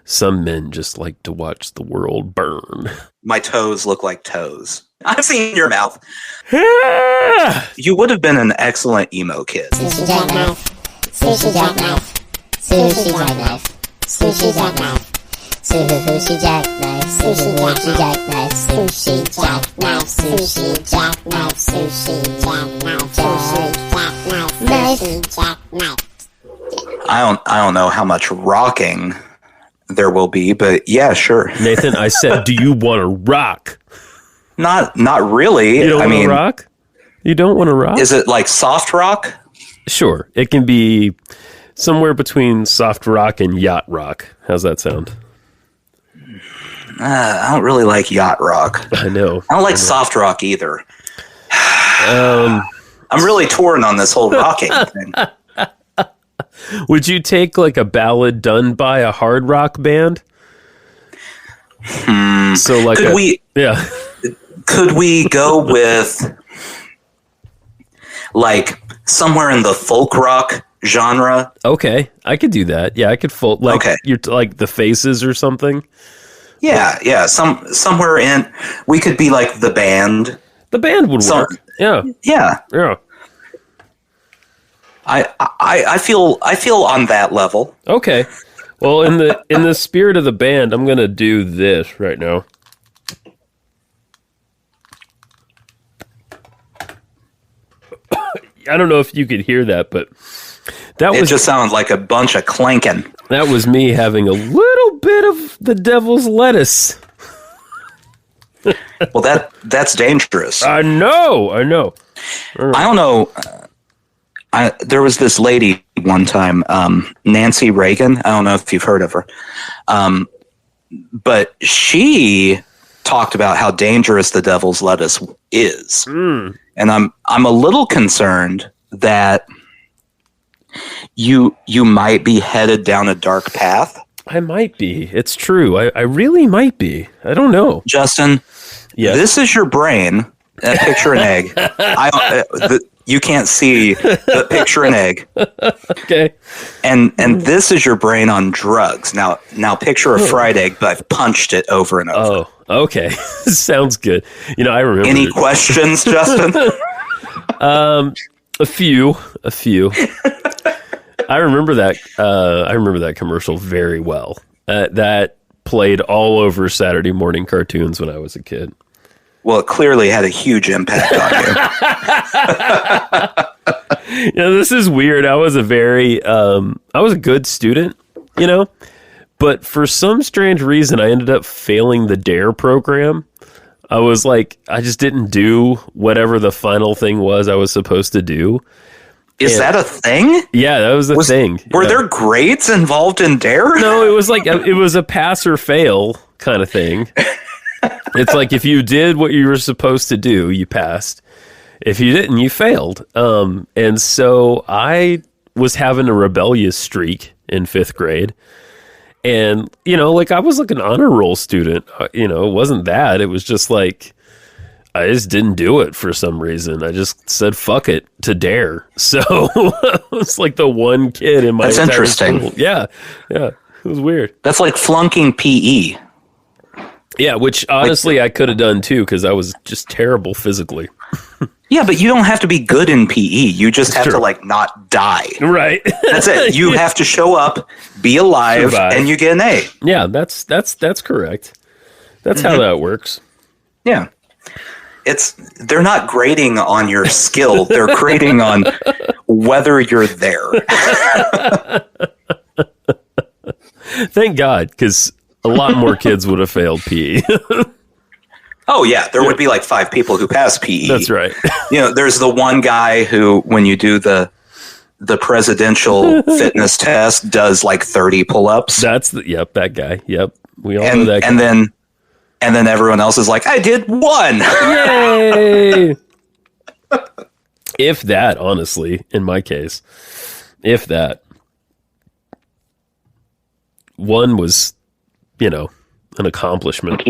Some men just like to watch the world burn. My toes look like toes. I've seen your mouth. You would have been an excellent emo kid. Sushi jackknife. Sushi jackknife. Sushi jackknife. Sushi jackknife. Sushi jackknife. Sushi jackknife. Sushi jackknife. Sushi jackknife. Sushi jackknife. Sushi jackknife. I don't know how much rocking there will be, but yeah, sure. Nathan, I said, do you want to rock? Not really. You don't want to rock? You don't want to rock? Is it like soft rock? Sure. It can be somewhere between soft rock and yacht rock. How's that sound? I don't really like yacht rock. I know. I don't like soft rock either. I'm really torn on this whole rocking thing. Would you take like a ballad done by a hard rock band? So like could we go with like somewhere in the folk rock genre? Okay, I could do that. Yeah, I could you're like the Faces or something. Yeah. Somewhere in, we could be like the band. The band would work. Yeah. I feel on that level. Okay. Well, in the spirit of the band, I'm gonna do this right now. I don't know if you could hear that, but it just sounds like a bunch of clanking. That was me having a little bit of the devil's lettuce. Well, that's dangerous. I know. I don't know. There was this lady one time, Nancy Reagan. I don't know if you've heard of her, but she talked about how dangerous the devil's lettuce is, and I'm a little concerned that you might be headed down a dark path. I might be. It's true. I really might be. I don't know. Justin, this is your brain. Picture an egg. You can't see, but picture an egg. Okay. And this is your brain on drugs. Now picture a fried egg, but I've punched it over and over. Oh, okay. Sounds good. I remember. Any questions, Justin? A few. I remember that commercial very well. That played all over Saturday morning cartoons when I was a kid. Well, it clearly had a huge impact on you. This is weird. I was a good student, but for some strange reason, I ended up failing the D.A.R.E program. I was like, I just didn't do whatever the final thing was I was supposed to do. Is that a thing? Yeah, that was a thing. Were there grades involved in D.A.R.E? No, it was like it was a pass or fail kind of thing. It's like if you did what you were supposed to do, you passed. If you didn't, you failed. And so I was having a rebellious streak in 5th grade. And, I was like an honor roll student. It wasn't that. It was just like I just didn't do it for some reason. I just said fuck it to D.A.R.E. So I was like the one kid in my That's entire interesting. school. Yeah. It was weird. That's like flunking PE. Yeah, which honestly I could have done too because I was just terrible physically. Yeah, but you don't have to be good in PE. You just have to not die. Right. That's it. You have to show up, be alive, and you get an A. Yeah, that's correct. That's how that works. Yeah. They're not grading on your skill. They're grading on whether you're there. Thank God, because a lot more kids would have failed PE. Oh, yeah. There would be 5 people who pass PE. That's right. There's the one guy who, when you do the presidential fitness test, does 30 pull-ups. That guy. Yep. We all know that guy. And then everyone else is like, I did 1. Yay! If that, honestly, in my case. If that. 1 was, an accomplishment.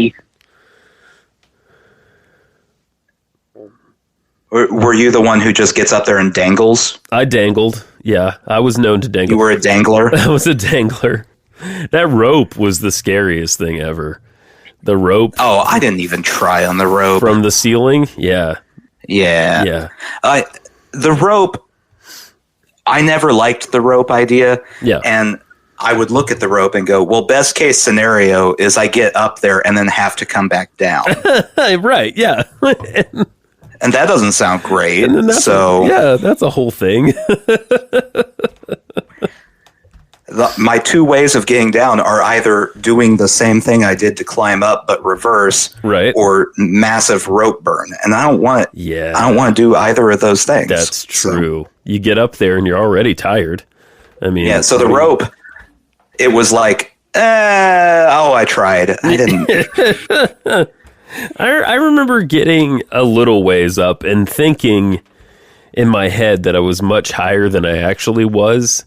Were you the one who just gets up there and dangles? I dangled. Yeah, I was known to dangle. You were a dangler? I was a dangler. That rope was the scariest thing ever. The rope. Oh, I didn't even try on the rope. From the ceiling? Yeah. Yeah. The rope, I never liked the rope idea. Yeah. And I would look at the rope and go, well, best case scenario is I get up there and then have to come back down. Right, yeah. And that doesn't sound great. That's a whole thing. My two ways of getting down are either doing the same thing I did to climb up, but reverse, right, or massive rope burn. And I don't want to do either of those things. That's true. So, you get up there and you're already tired. I mean, so the rope, it was like, I tried. I didn't. I remember getting a little ways up and thinking in my head that I was much higher than I actually was.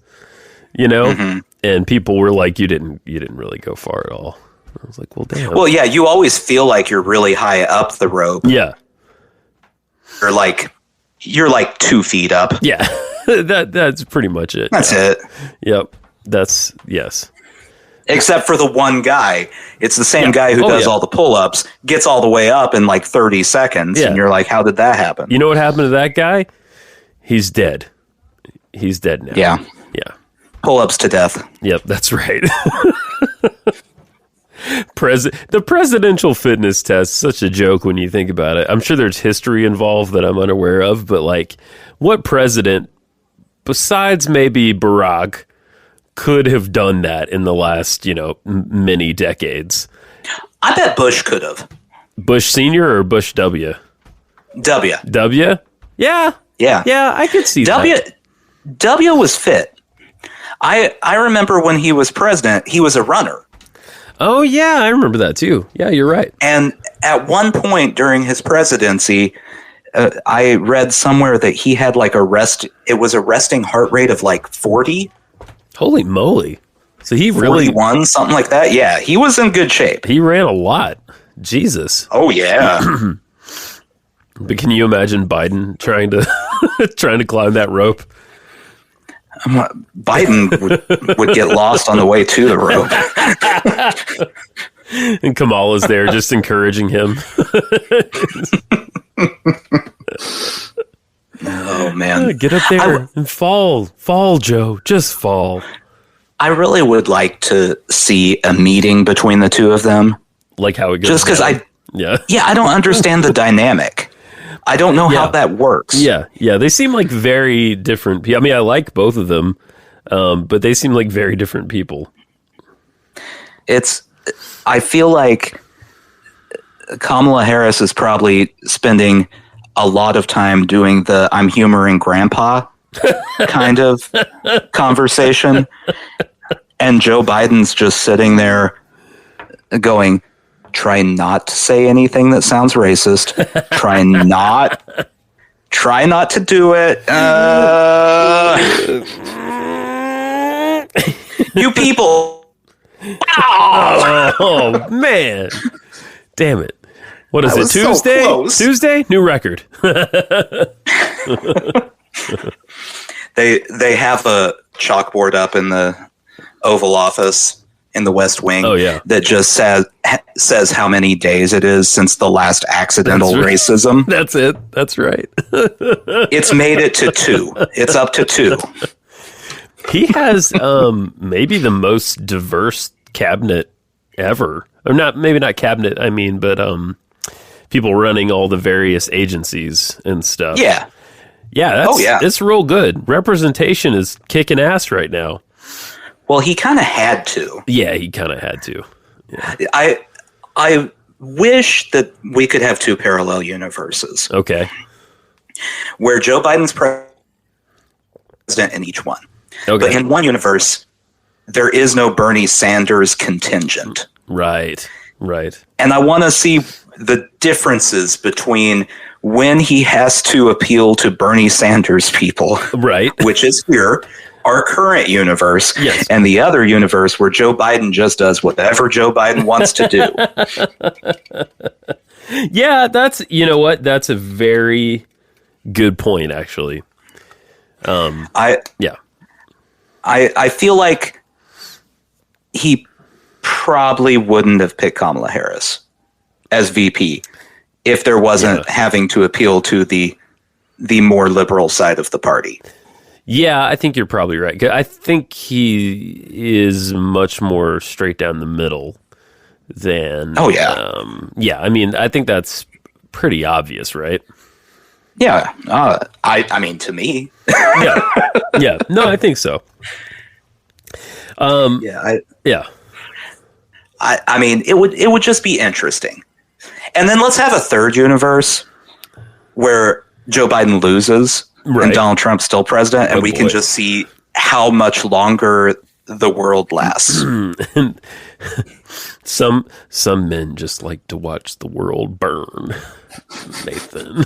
You know, and people were like, "You didn't really go far at all." I was like, "Well, damn." Well, yeah, you always feel like you're really high up the rope. Yeah, you're like 2 feet up. Yeah, that's pretty much it. That's it. Yep. Yes. Except for the one guy, it's the same guy who does all the pull-ups, gets all the way up in like 30 seconds, and you're like, "How did that happen?" You know what happened to that guy? He's dead. He's dead now. Yeah. Pull-ups to death. Yep, that's right. The presidential fitness test is such a joke when you think about it. I'm sure there's history involved that I'm unaware of, but like, what president, besides maybe Barack, could have done that in the last, many decades? I bet Bush could have. Bush Senior or Bush W? W. W? Yeah. Yeah. Yeah, I could see that. W was fit. I remember when he was president, he was a runner. Oh, yeah, I remember that too. Yeah, you're right. And at one point during his presidency, I read somewhere that he had like a resting heart rate of like 40. Holy moly. So he really 41, something like that. Yeah, he was in good shape. He ran a lot. Jesus. Oh, yeah. But can you imagine Biden trying to climb that rope? Biden would get lost on the way to the rope. And Kamala's there just encouraging him. Oh, man. Get up there and fall. Fall, Joe. Just fall. I really would like to see a meeting between the two of them. Like how it goes. Just because I don't understand the dynamic. I don't know how that works. Yeah, they seem like very different people. I mean, I like both of them, but they seem like very different people. I feel like Kamala Harris is probably spending a lot of time doing the "I'm humoring Grandpa" kind of conversation, and Joe Biden's just sitting there going, "Try not to say anything that sounds racist. Try not to do it. You people." Oh, man. Damn it. What is it, Tuesday? So Tuesday? New record. They have a chalkboard up in the Oval Office in the West Wing that just says how many days it is since the last accidental racism. That's it. That's right. It's made it to 2. It's up to 2. He has maybe the most diverse cabinet ever. Or maybe not cabinet, I mean, but people running all the various agencies and stuff. Yeah. Yeah, it's real good. Representation is kicking ass right now. Well, he kind of had to. Yeah, he kind of had to. Yeah. I wish that we could have 2 parallel universes. Okay. Where Joe Biden's president in each one. Okay. But in one universe, there is no Bernie Sanders contingent. Right. And I want to see the differences between when he has to appeal to Bernie Sanders people. Right. Which is here. Our current universe, yes, and the other universe where Joe Biden just does whatever Joe Biden wants to do. Yeah, you know what? That's a very good point, actually. I feel like he probably wouldn't have picked Kamala Harris as VP if there wasn't having to appeal to the more liberal side of the party. Yeah, I think you're probably right. I think he is much more straight down the middle than. Oh yeah, yeah. I mean, I think that's pretty obvious, right? Yeah. I mean, to me. Yeah. No, I think so. Yeah. I mean, it would just be interesting. And then let's have a third universe where Joe Biden loses and Donald Trump's still president, and we can just see how much longer the world lasts. Some men just like to watch the world burn, Nathan.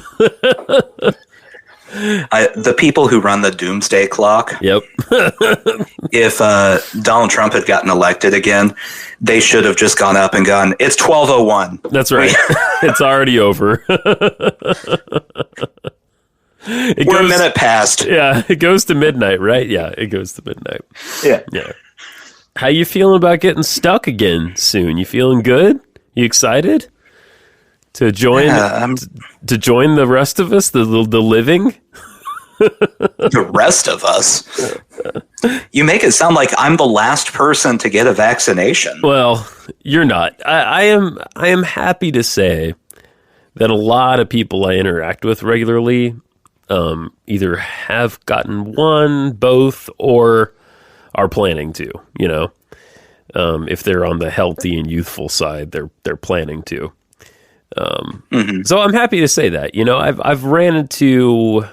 The people who run the doomsday clock. Yep. If Donald Trump had gotten elected again, they should have just gone up and gone, it's 12:01. That's right. It's already over. We're a minute past. Yeah, it goes to midnight, right? Yeah, it goes to midnight. Yeah. How you feeling about getting stuck again soon? You feeling good? You excited to join to join the rest of us, the living? The rest of us? You make it sound like I'm the last person to get a vaccination. Well, you're not. I am happy to say that a lot of people I interact with regularly either have gotten one, both, or are planning to. You know, if they're on the healthy and youthful side, they're planning to. So I'm happy to say that. You know, I've ran into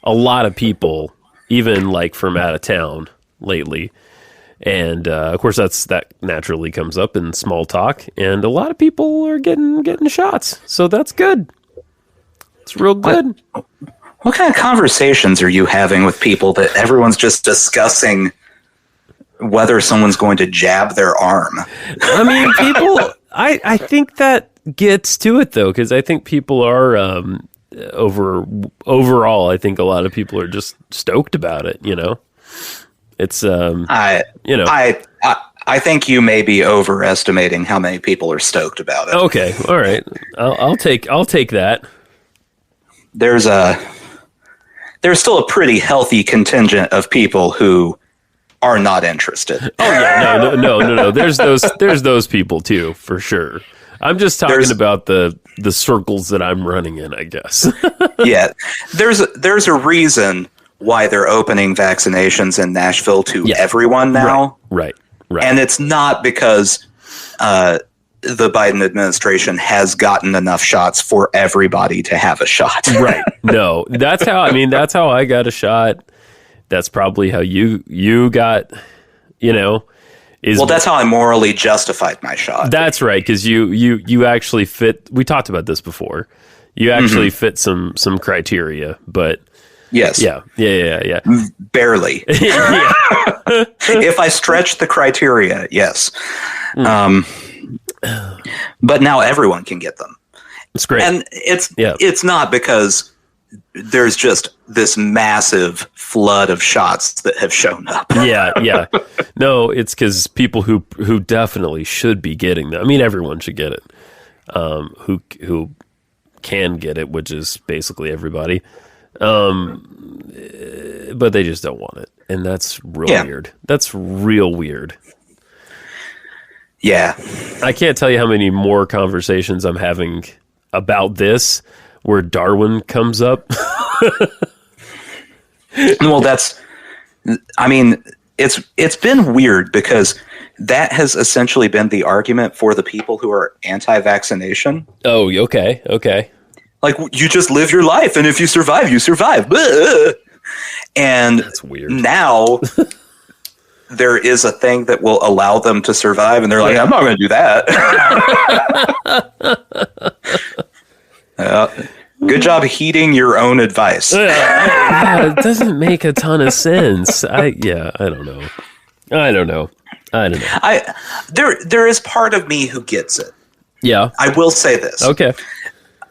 a lot of people, even like from out of town lately, and of course that naturally comes up in small talk, and a lot of people are getting shots, so that's good. It's real good. What kind of conversations are you having with people that everyone's just discussing whether someone's going to jab their arm? I mean, people. I think that gets to it though, because I think people are overall. I think a lot of people are just stoked about it. You know, it's I think you may be overestimating how many people are stoked about it. Okay, all right. I'll take that. There's still a pretty healthy contingent of people who are not interested. Oh yeah, no. There's those people too, for sure. I'm just talking about the circles that I'm running in, I guess. Yeah, there's a reason why they're opening vaccinations in Nashville to everyone now. Right. And it's not because the Biden administration has gotten enough shots for everybody to have a shot. Right. No, that's how I got a shot. That's probably how you got, you know. Well, that's how I morally justified my shot. That's right, because you actually fit. We talked about this before. You actually fit some criteria, but yes, yeah. Barely. Yeah. If I stretch the criteria, yes. But now everyone can get them. It's great, and it's not because there's just this massive flood of shots that have shown up. Yeah. No, it's because people who definitely should be getting them. I mean, everyone should get it. Who can get it, which is basically everybody. But they just don't want it, and that's real weird. That's real weird. Yeah, I can't tell you how many more conversations I'm having about this where Darwin comes up. Well, it's been weird because that has essentially been the argument for the people who are anti-vaccination. Oh, okay. Like, you just live your life, and if you survive, you survive. And that's weird. Now there is a thing that will allow them to survive, and they're like, I'm not going to do that. Good job heeding your own advice. It doesn't make a ton of sense. I don't know. There is part of me who gets it. Yeah. I will say this. Okay.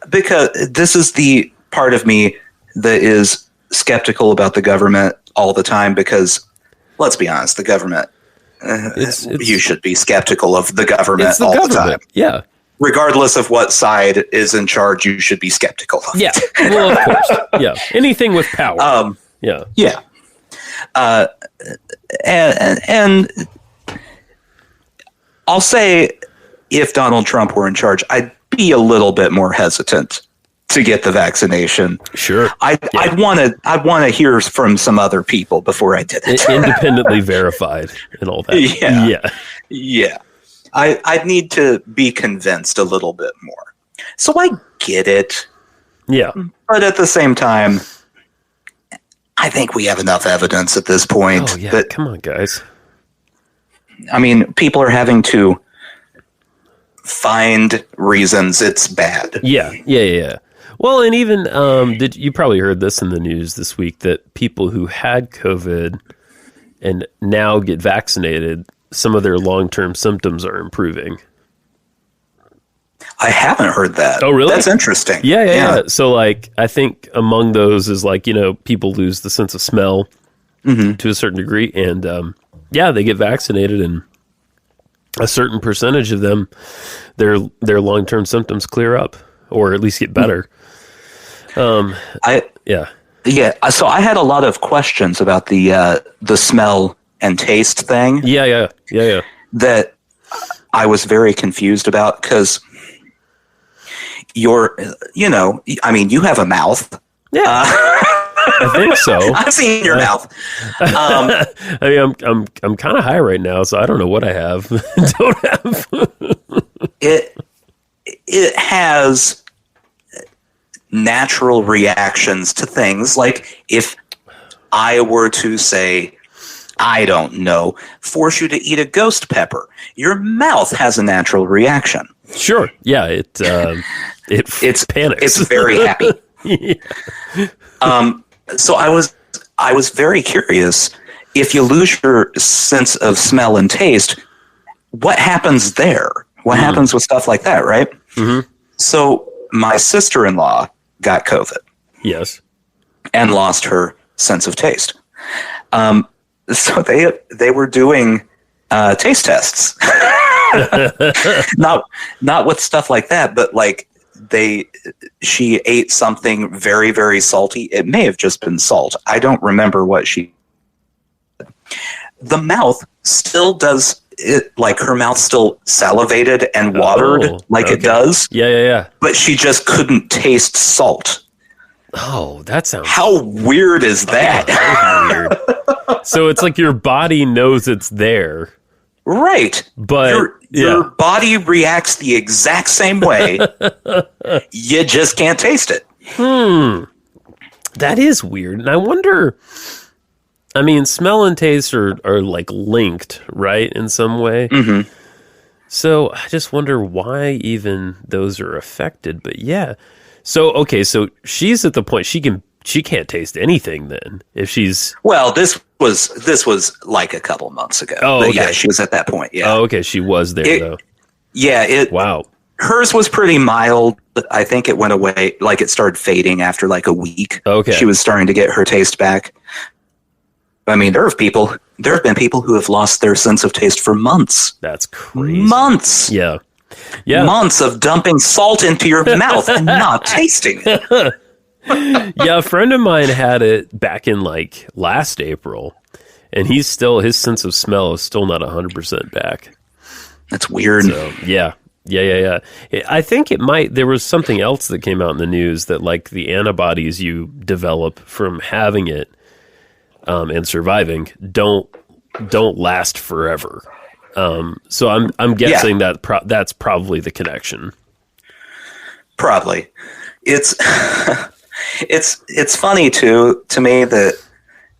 Because this is the part of me that is skeptical about the government all the time, because let's be honest, the government you should be skeptical of the government it's the all government. the time. Yeah. Regardless of what side is in charge, you should be skeptical of Yeah. it. Well, of course. Yeah. Anything with power. Yeah. Yeah. And I'll say if Donald Trump were in charge, I'd be a little bit more hesitant to get the vaccination. Sure. I'd want to hear from some other people before I did it. Independently verified and all that. Yeah. I'd need to be convinced a little bit more. So I get it. Yeah. But at the same time, I think we have enough evidence at this point. Oh, yeah. That, come on, guys. I mean, people are having to find reasons it's bad. Yeah. Well, and even you probably heard this in the news this week that people who had COVID and now get vaccinated, some of their long-term symptoms are improving. I haven't heard that. Oh, really? That's interesting. Yeah. So, like, I think among those is like, people lose the sense of smell to a certain degree, and they get vaccinated, and a certain percentage of them, their long-term symptoms clear up, or at least get better. So I had a lot of questions about the smell and taste thing. Yeah. That I was very confused about because you have a mouth. Yeah. I think so. I've seen your mouth. I mean, I'm kind of high right now, so I don't know what I have. Don't have. It has natural reactions to things. Like if I were to say, I don't know, force you to eat a ghost pepper, your mouth has a natural reaction. Sure. Yeah. It panics. It's very happy. Yeah. So I was very curious. If you lose your sense of smell and taste, what happens there? What happens with stuff like that, right? Mm-hmm. So my sister-in-law got COVID. Yes. And lost her sense of taste. So they were doing taste tests. not with stuff like that, but like she ate something very, very salty. It may have just been salt. I don't remember what the mouth still does it, like her mouth still salivated and watered it does. Yeah. But she just couldn't taste salt. Oh, that sounds... How weird is that? That is weird. So it's like your body knows it's there. Right. But your body reacts the exact same way. You just can't taste it. That is weird. And I wonder, I mean, smell and taste are like linked, right, in some way. Mm-hmm. So I just wonder why even those are affected. But yeah. So she's at the point she can't taste anything then if she's... Well, this was like a couple months ago. Oh, okay. Yeah, she was at that point. Yeah. Oh, okay. She was there though. Yeah. Wow. Hers was pretty mild. I think it went away. Like it started fading after like a week. Okay. She was starting to get her taste back. I mean, there have been people who have lost their sense of taste for months. That's crazy. Months. Yeah. Months of dumping salt into your mouth and not tasting it. Yeah, a friend of mine had it back in like last April, and his sense of smell is still not 100% back. That's weird. So, yeah. I think there was something else that came out in the news that like the antibodies you develop from having it and surviving don't last forever. So I'm guessing that's probably the connection. Probably. It's funny to me that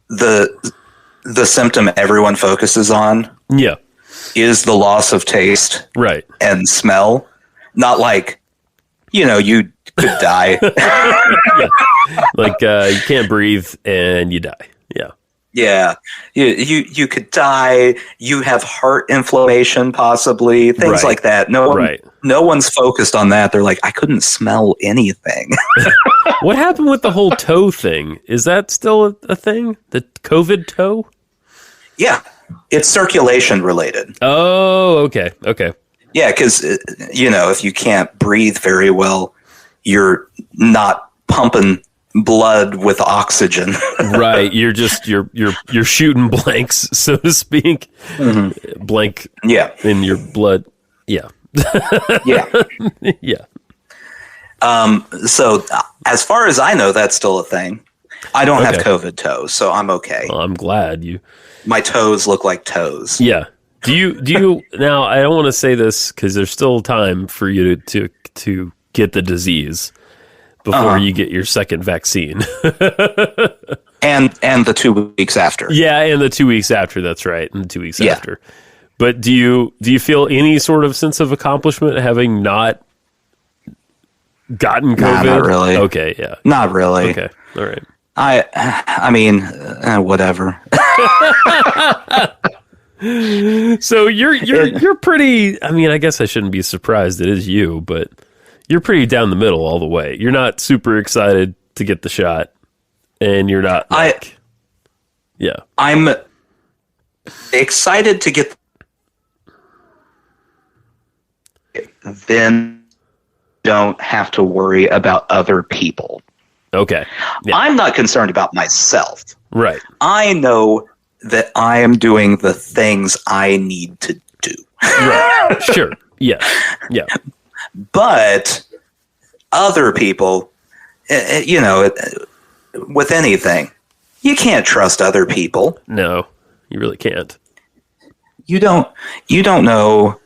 the symptom everyone focuses on is the loss of taste, right, and smell. Not like you could die. Like you can't breathe and you die. Yeah, you could die. You have heart inflammation, possibly things like that. No one's focused on that. They're like, I couldn't smell anything. What happened with the whole toe thing? Is that still a thing? The COVID toe? Yeah, It's circulation related. Oh, okay. Okay. Yeah, because, if you can't breathe very well, you're not pumping blood with oxygen. Right. You're shooting blanks, so to speak. Mm-hmm. Blank. Yeah. In your blood. Yeah. Yeah. Yeah. So as far as I know, that's still a thing. I don't have Okay. COVID toes, so I'm okay. Well, I'm glad you. My toes look like toes. Yeah. Do you now? I don't want to say this because there's still time for you to get the disease before you get your second vaccine. and the 2 weeks after. Yeah, and the 2 weeks after. That's right, and the 2 weeks Yeah. after. But do you feel any sort of sense of accomplishment having not gotten COVID? Nah, not really. Okay. Yeah. Not really. Okay. All right. I mean, whatever. So you're pretty. I mean, I guess I shouldn't be surprised it is you, but you're pretty down the middle all the way. You're not super excited to get the shot, and you're not like, yeah. I'm excited to get. Then don't have to worry about other people. Okay. Yeah. I'm not concerned about myself. Right. I know that I am doing the things I need to do. Right. Sure. Yeah. Yeah. But other people, with anything, you can't trust other people. No, you really can't. You don't know.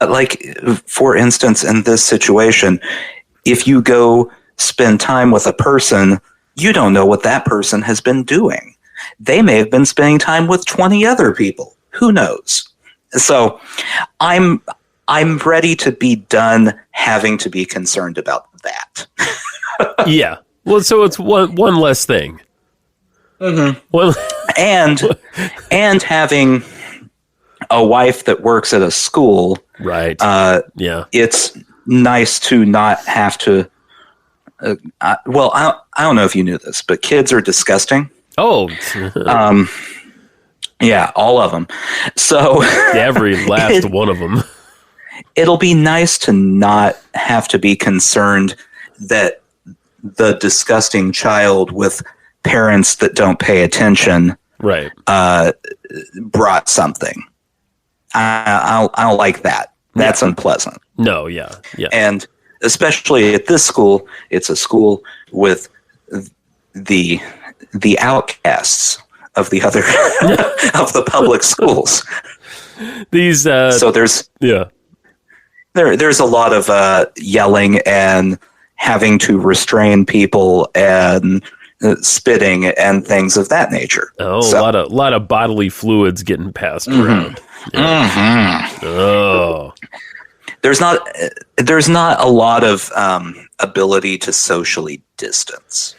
Like, for instance, in this situation, if you go spend time with a person, you don't know what that person has been doing. They may have been spending time with 20 other people. Who knows? So I'm ready to be done having to be concerned about that. Yeah. Well, so it's one less thing. Mm-hmm. And having a wife that works at a school, right. Yeah. it's nice to not have to. I don't know if you knew this, but kids are disgusting. Oh. Yeah, all of them. So every last one of them. It'll be nice to not have to be concerned that the disgusting child with parents that don't pay attention, right, brought something. I don't like that. That's unpleasant. No, yeah. And especially at this school, it's a school with the outcasts of the other of the public schools. These so there's a lot of yelling and having to restrain people and spitting and things of that nature. Oh, so, a lot of bodily fluids getting passed around. Yeah. Mm-hmm. Oh, there's not a lot of ability to socially distance.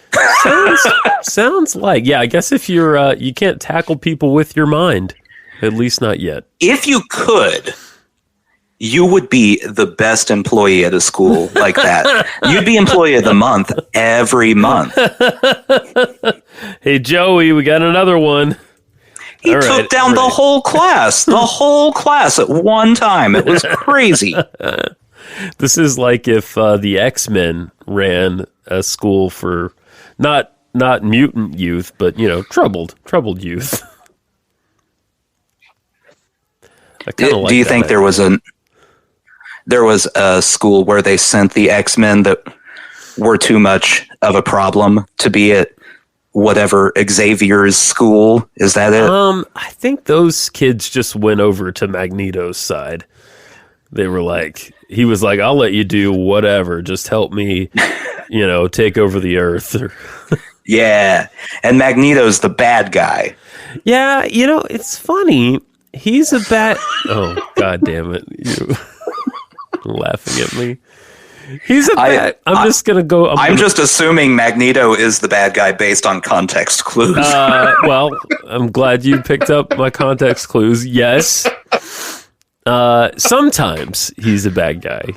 sounds like, yeah. I guess if you're you can't tackle people with your mind, at least not yet. If you could, you would be the best employee at a school like that. You'd be employee of the month every month. Hey, Joey, we got another one. He took down the whole class at one time. It was crazy. This is like if the X-Men ran a school for not mutant youth, but troubled youth. I kinda like Do you that think idea. there was a school where they sent the X-Men that were too much of a problem to be at whatever Xavier's school? Is that it? I think those kids just went over to Magneto's side. They were like, he was like, I'll let you do whatever. Just help me, take over the Earth. Yeah. And Magneto's the bad guy. Yeah, it's funny. He's a bad... Oh, God damn it. You laughing at me. He's a bad... I'm just going to go... I'm just assuming Magneto is the bad guy based on context clues. Well, I'm glad you picked up my context clues. Yes. Sometimes he's a bad guy.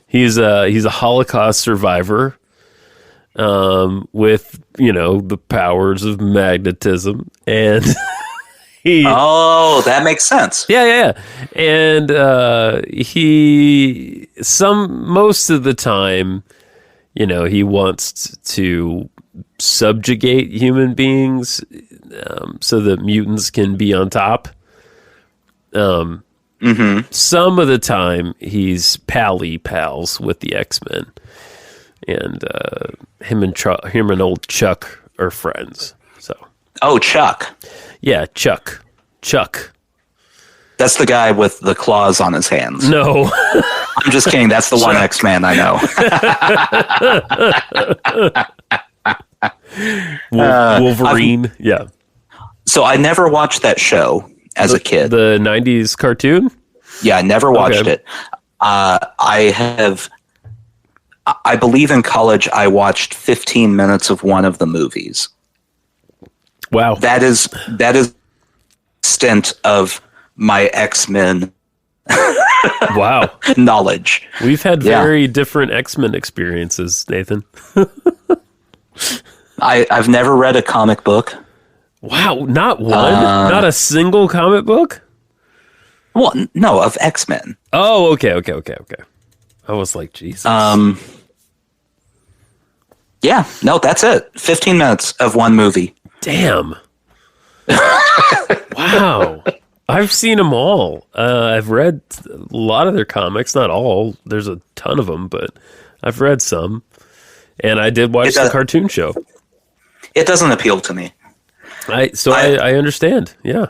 He's a Holocaust survivor with, the powers of magnetism, and Oh, that makes sense. Yeah. And most of the time, he wants to subjugate human beings so that mutants can be on top. Some of the time, he's pals with the X-Men. And him and old Chuck are friends. So. Oh, Chuck. Yeah, Chuck. That's the guy with the claws on his hands. No. I'm just kidding. That's the one X-Man I know. Wolverine. Yeah. So I never watched that show as a kid. The 90s cartoon? Yeah, I never watched it. I believe in college I watched 15 minutes of one of the movies. Wow. That is extent of my X-Men wow knowledge. We've had very different X-Men experiences, Nathan. I've never read a comic book. Wow, not one? Not a single comic book? Well, no, of X-Men. Oh, okay. I was like, Jesus. Yeah, no, that's it. 15 minutes of one movie. Damn. Wow. I've seen them all. I've read a lot of their comics, not all. There's a ton of them, but I've read some. And I did watch the cartoon show. It doesn't appeal to me. I understand. Yeah.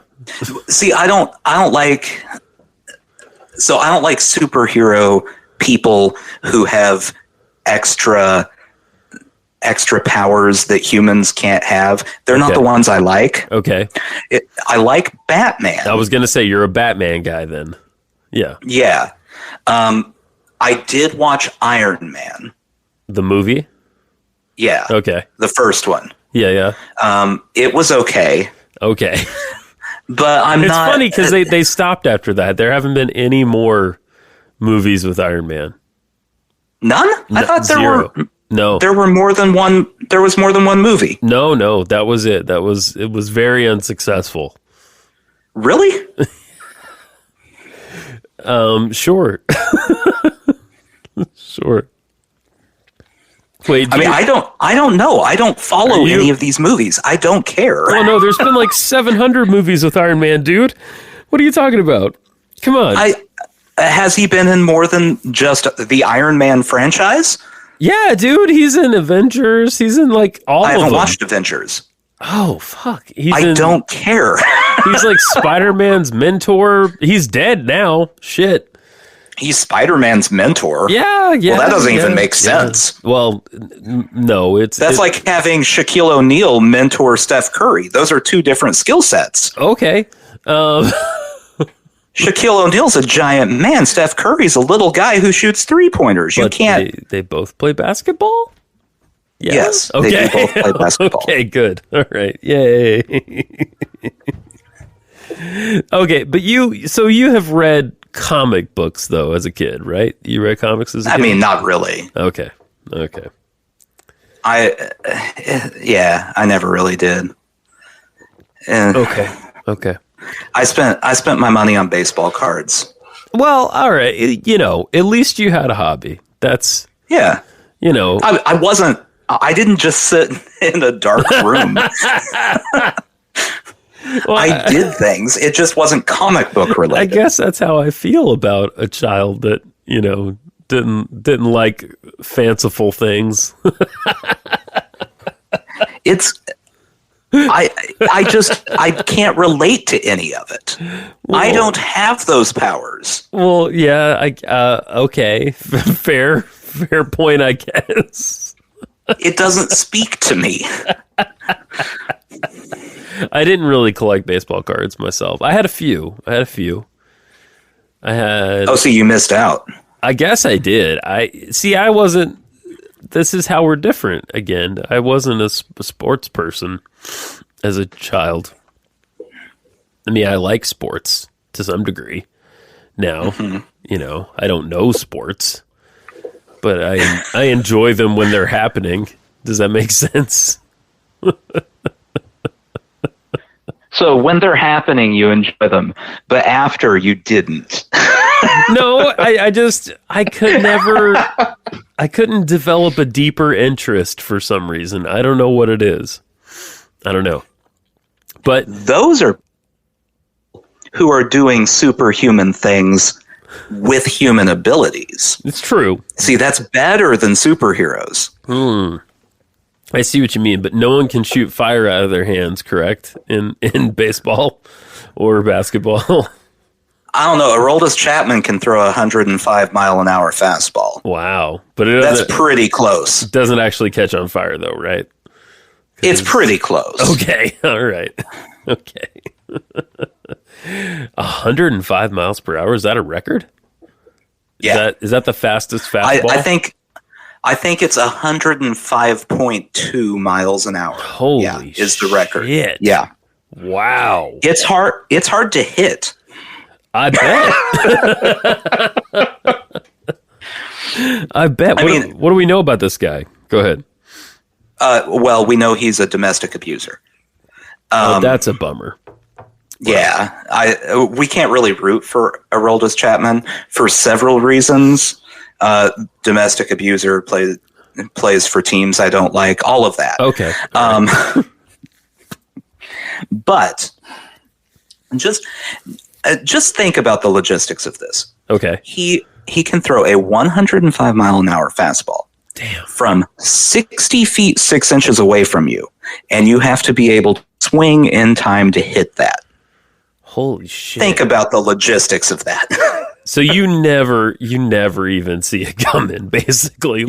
See, I don't like superhero people who have extra powers that humans can't have. They're not the ones I like. Okay. I like Batman. I was going to say you're a Batman guy then. Yeah. Yeah. I did watch Iron Man. The movie? Yeah. Okay. The first one. Yeah. It was okay. Okay. But it's funny because they stopped after that. There haven't been any more movies with Iron Man. None? I thought there zero. were. No. There were more than one. There was more than one movie. No, that was it. It was very unsuccessul. Really? Sure. Sure. Wait, I don't know. I don't follow any of these movies. I don't care. Oh no, there's been like 700 movies with Iron Man, dude. What are you talking about? Come on. Has he been in more than just the Iron Man franchise? Yeah, dude, he's in Avengers. He's in like all of them. I haven't watched Avengers. Oh, fuck. I don't care. He's like Spider-Man's mentor. He's dead now. Shit. He's Spider-Man's mentor. Yeah. Well, that doesn't even make sense. Yeah. Well, no, that's like having Shaquille O'Neal mentor Steph Curry. Those are two different skill sets. Okay. Shaquille O'Neal's a giant man. Steph Curry's a little guy who shoots three-pointers. You can't. They both play basketball? Yeah. Yes. Okay. They do both play basketball. Okay, good. All right. Yay. Okay, but you have read comic books though as a kid, right? You read comics as a kid? I mean, not really. Okay. I never really did. Okay. I spent my money on baseball cards. Well, all right. At least you had a hobby. That's I didn't just sit in a dark room. Well, I did things. It just wasn't comic book related. I guess that's how I feel about a child that, didn't like fanciful things. I can't relate to any of it. Well, I don't have those powers. Well, yeah, okay. Fair point, I guess. It doesn't speak to me. I didn't really collect baseball cards myself. I had a few. Oh, so you missed out. I guess I did. I wasn't. This is how we're different again. I wasn't a sports person as a child. I mean, I like sports to some degree. Now, I don't know sports, but I enjoy them when they're happening. Does that make sense? So when they're happening, you enjoy them, but after you didn't. No, I couldn't develop a deeper interest for some reason. I don't know what it is. I don't know. But those are who are doing superhuman things with human abilities. it's true. See, that's better than superheroes. I see what you mean, but no one can shoot fire out of their hands, correct? In baseball or basketball. I don't know. Aroldis Chapman can throw a 105-mile-an-hour fastball. Wow. But That's pretty close. It doesn't actually catch on fire, though, right? It's pretty close. Okay. All right. Okay. 105 miles per hour. Is that a record? Yeah. Is that the fastest fastball? I think it's 105.2 miles an hour. Holy is the record. Shit. Yeah. Wow. It's hard to hit. I bet. I bet. What do we know about this guy? Go ahead. Well, we know he's a domestic abuser. That's a bummer. Yeah. We can't really root for Aroldis Chapman for several reasons. Domestic abuser plays for teams I don't like, all of that. Okay. But just think about the logistics of this. Okay. He can throw a 105-mile-an-hour fastball. Damn. From 60 feet 6 inches away from you, and you have to be able to swing in time to hit that. Holy shit. Think about the logistics of that. So you never even see it coming, basically.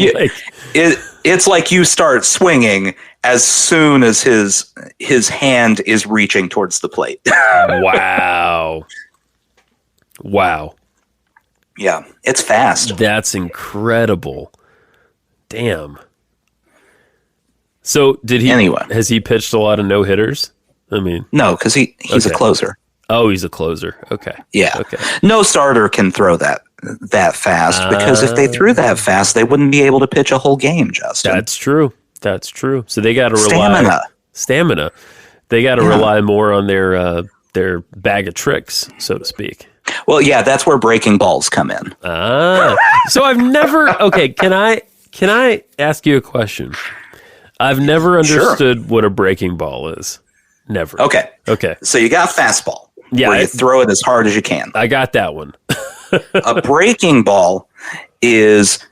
It's like you start swinging as soon as his hand is reaching towards the plate. Wow. Yeah, it's fast. That's incredible. Damn. So has he pitched a lot of no-hitters? I mean, no, because he's a closer. Oh, he's a closer. Okay. Yeah. Okay. No starter can throw that fast because if they threw that fast, they wouldn't be able to pitch a whole game, Justin. That's true. So they got to rely stamina. They got to rely more on their bag of tricks, so to speak. Well, yeah, that's where breaking balls come in. So I've never. Okay, can I ask you a question? I've never understood what a breaking ball is. Never. Okay. So you got fastball. Yeah, where you throw it as hard as you can. I got that one. A breaking ball is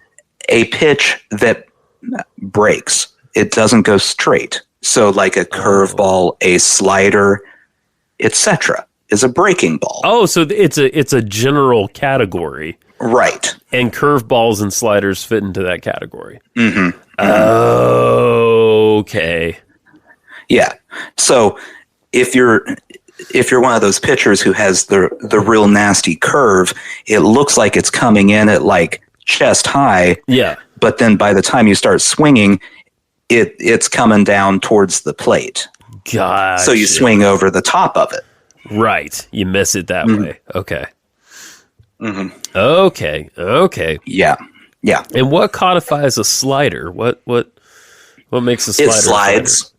a pitch that breaks. It doesn't go straight. So like a curveball, a slider, etc. is a breaking ball. Oh, so it's a general category. Right. And curveballs and sliders fit into that category. Mm-hmm. Okay. Yeah. So if you're one of those pitchers who has the real nasty curve, it looks like it's coming in at like chest high. Yeah. But then by the time you start swinging, it's coming down towards the plate. Gotcha. So you swing over the top of it. Right. You miss it that way. Okay. Mm-hmm. Okay. Yeah. And what codifies a slider? What makes a slider? It slides.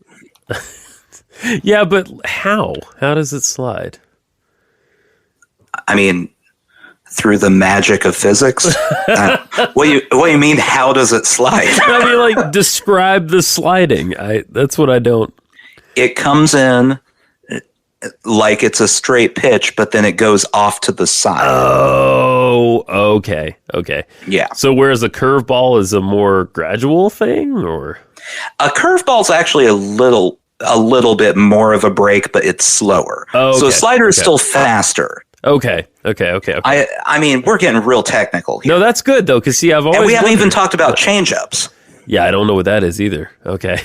Yeah, but how? How does it slide? I mean, through the magic of physics. What do you mean? How does it slide? I mean, like, describe the sliding. That's what I don't. It comes in like it's a straight pitch, but then it goes off to the side. Oh, okay. Yeah. So whereas a curveball is a more gradual thing, or a curveball is actually a little bit more of a break, but it's slower. Oh, okay. So a slider is still faster. Okay. I mean, we're getting real technical here. No, that's good though, because see, I've always and we haven't even talked about changeups. Yeah, I don't know what that is either. Okay.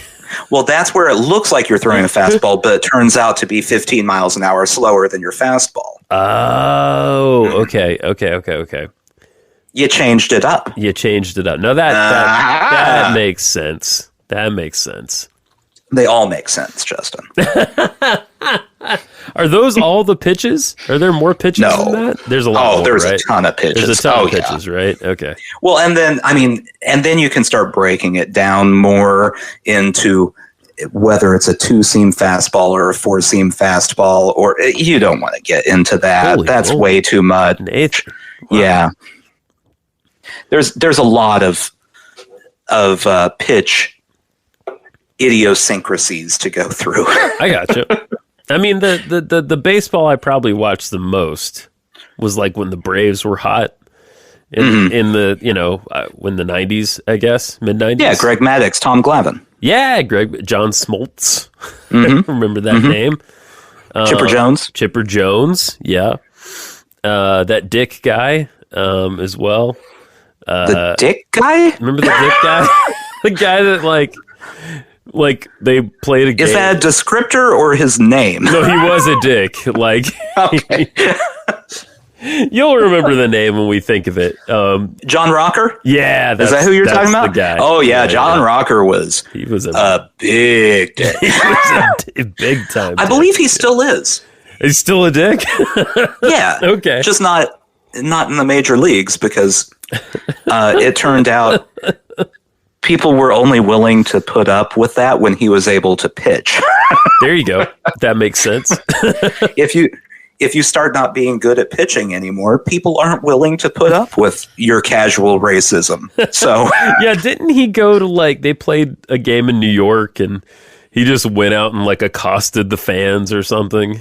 Well, that's where it looks like you're throwing a fastball, but it turns out to be 15 miles an hour slower than your fastball. Oh, okay. You changed it up. No, that makes sense. That makes sense. They all make sense, Justin. Are those all the pitches? Are there more pitches than that? There's a lot more, there's right? a ton of pitches. There's a ton of pitches, right? Okay. Well, and then you can start breaking it down more into whether it's a 2-seam fastball or a 4-seam fastball, or you don't want to get into that. Holy That's moly. way too much. Nathan. Wow. Yeah. There's a lot of pitch idiosyncrasies to go through. I gotcha. I mean, the baseball I probably watched the most was like when the Braves were hot in the, when the 90s, I guess, mid-90s. Yeah, Greg Maddux, Tom Glavine. Yeah, John Smoltz. Remember that name? Chipper Jones. Yeah. That Dick guy as well. The Dick guy? Remember the Dick guy? The guy that like they played a game. Is that a descriptor or his name? No, he was a dick. Like, Okay. you'll remember the name when we think of it. John Rocker? Yeah, Is that who you're talking about? The guy. Oh yeah, John Rocker was He was a big dick. he was a big time. I believe he still is. He's still a dick. Yeah. Okay. Just not in the major leagues, because it turned out people were only willing to put up with that when he was able to pitch. There you go. That makes sense. If you start not being good at pitching anymore, people aren't willing to put up with your casual racism. So Yeah, didn't he go to they played a game in New York and he just went out and accosted the fans or something?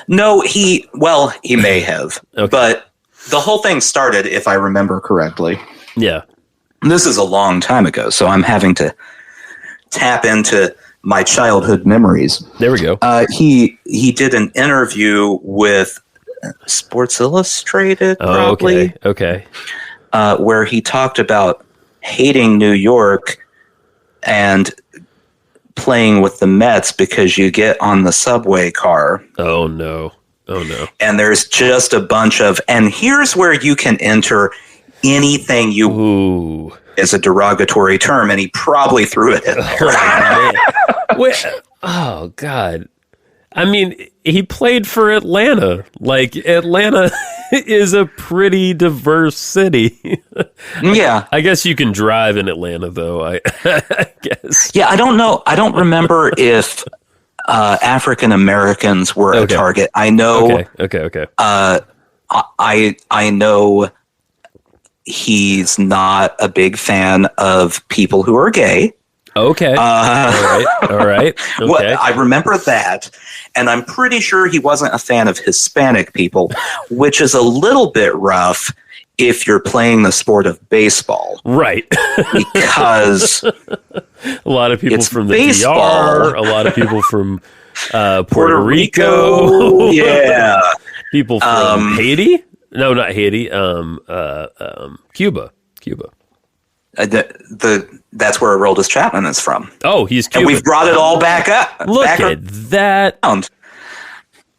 no, he may have, Okay. but the whole thing started, if I remember correctly. Yeah. This is a long time ago, so I'm having to tap into my childhood memories. There we go. He did an interview with Sports Illustrated, probably, Okay. where he talked about hating New York and playing with the Mets because you get on the subway car Oh no. and there's just a bunch of, and here's where you can enter anything you Ooh. as a derogatory term, and he probably threw it in there. Wait, oh God. I mean, he played for Atlanta. Atlanta is a pretty diverse city. Yeah. I guess you can drive in Atlanta, though. I guess. Yeah, I don't know. I don't remember if African Americans were a target. I know. Okay. I know he's not a big fan of people who are gay. Okay. All right. Okay. Well, I remember that, and I'm pretty sure he wasn't a fan of Hispanic people, which is a little bit rough if you're playing the sport of baseball. Right. Because a lot of people it's from the baseball. D.A.R.E, a lot of people from Puerto Rico. Rico. Yeah. People from Haiti. No, not Haiti. Cuba. That's where Aroldis Chapman is from. Oh, he's Cuban. And we've brought it all back up. Look back at that. around.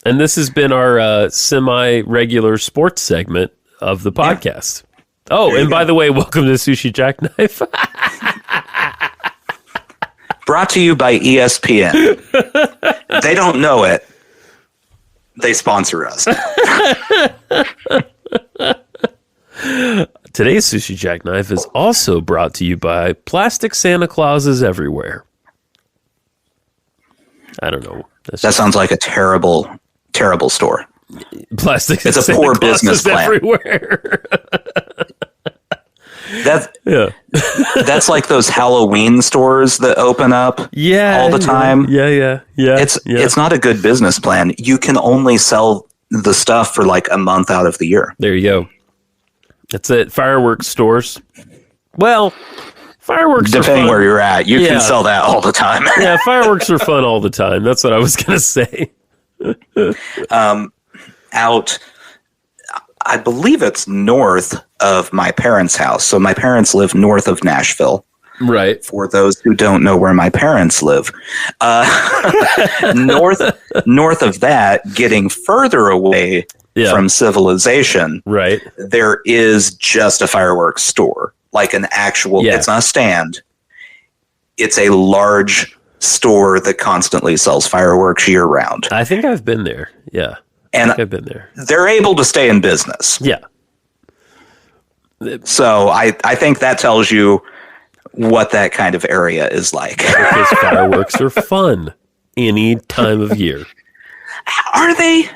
And this has been our semi-regular sports segment of the podcast. Oh, and by the way, welcome to Sushi Jackknife. Brought to you by ESPN. They don't know it. They sponsor us. Today's Sushi Jackknife is also brought to you by Plastic Santa Clauses Everywhere. I don't know. That sounds like a terrible, terrible store. Plastic. It's a Santa poor Clauses business plan. everywhere. That's like those Halloween stores that open up all the time. Yeah. It's not a good business plan. You can only sell the stuff for like a month out of the year. There you go. That's it. Fireworks stores. Well, fireworks Depending are fun. where you're at, you can sell that all the time. Yeah, fireworks are fun all the time. That's what I was going to say. Out, I believe it's north of my parents' house. So my parents live north of Nashville. Right. For those who don't know where my parents live, north of that, getting further away from civilization, right, there is just a fireworks store, like an actual. It's not a stand. It's a large store that constantly sells fireworks year round. I think I've been there. Yeah, and I've been there. They're able to stay in business. Yeah. So I think that tells you what that kind of area is like. Because fireworks are fun any time of year. Are they?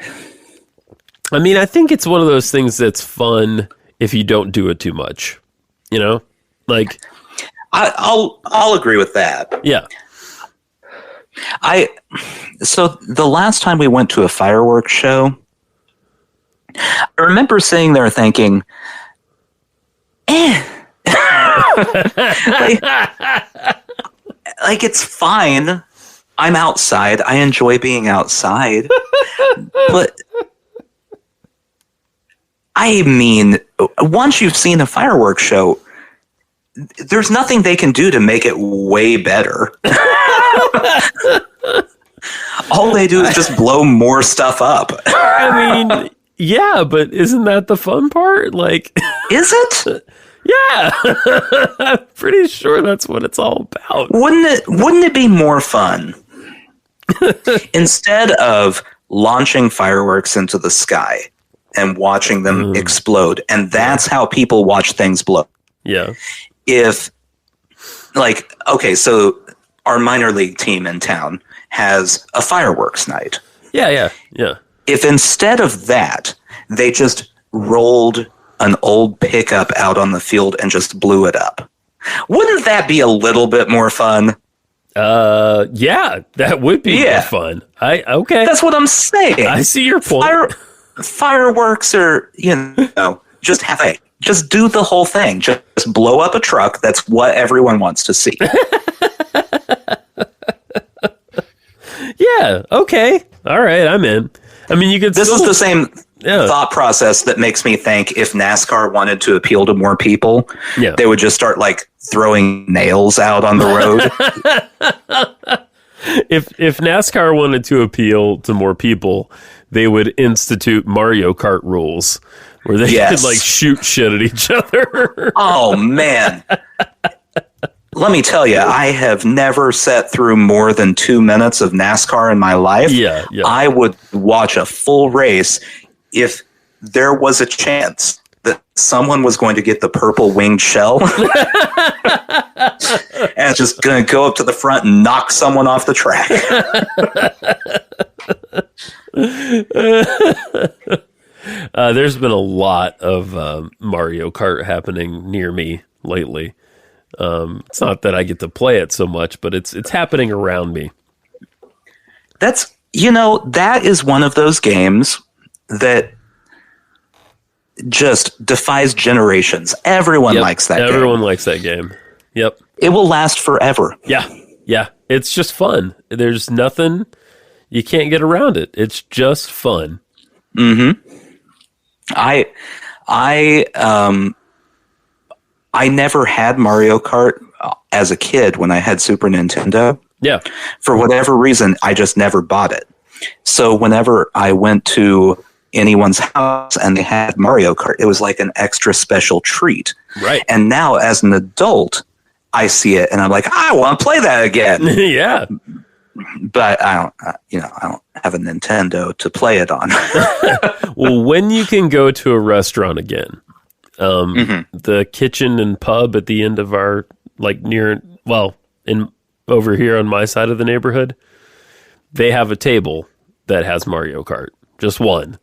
I mean, I think it's one of those things that's fun if you don't do it too much. You know, like I'll agree with that. Yeah. So the last time we went to a fireworks show, I remember sitting there thinking, like it's fine. I'm outside. I enjoy being outside. But I mean, once you've seen a fireworks show, there's nothing they can do to make it way better. All they do is just blow more stuff up. I mean, yeah, but isn't that the fun part? Like, is it? Yeah. I'm pretty sure that's what it's all about. Wouldn't it be more fun instead of launching fireworks into the sky and watching them explode? And that's how people watch things blow. Yeah. If, like, okay, so our minor league team in town has a fireworks night. Yeah. If instead of that, they just rolled an old pickup out on the field and just blew it up, wouldn't that be a little bit more fun? Yeah, that would be more fun. Okay. That's what I'm saying. I see your point. Fireworks are, just do the whole thing. Just blow up a truck. That's what everyone wants to see. Yeah. Okay. All right. I'm in. I mean, you could. This is the same thought process that makes me think if NASCAR wanted to appeal to more people, they would just start like throwing nails out on the road. If NASCAR wanted to appeal to more people, they would institute Mario Kart rules where they could like shoot shit at each other. Oh man. Let me tell you, I have never sat through more than 2 minutes of NASCAR in my life. Yeah. I would watch a full race if there was a chance that someone was going to get the purple winged shell and just going to go up to the front and knock someone off the track. There's been a lot of Mario Kart happening near me lately. It's not that I get to play it so much, but it's happening around me. That is one of those games that just defies generations. Everyone likes that game. Everyone likes that game. Yep. It will last forever. Yeah. It's just fun. There's nothing, you can't get around it. It's just fun. Mm-hmm. I never had Mario Kart as a kid when I had Super Nintendo. Yeah. For whatever reason, I just never bought it. So whenever I went to anyone's house and they had Mario Kart, it was like an extra special treat. Right. And now as an adult, I see it and I'm like, I want to play that again. Yeah. But I don't have a Nintendo to play it on. Well, when you can go to a restaurant again, the kitchen and pub at the end of our over here on my side of the neighborhood, they have a table that has Mario Kart. Just one.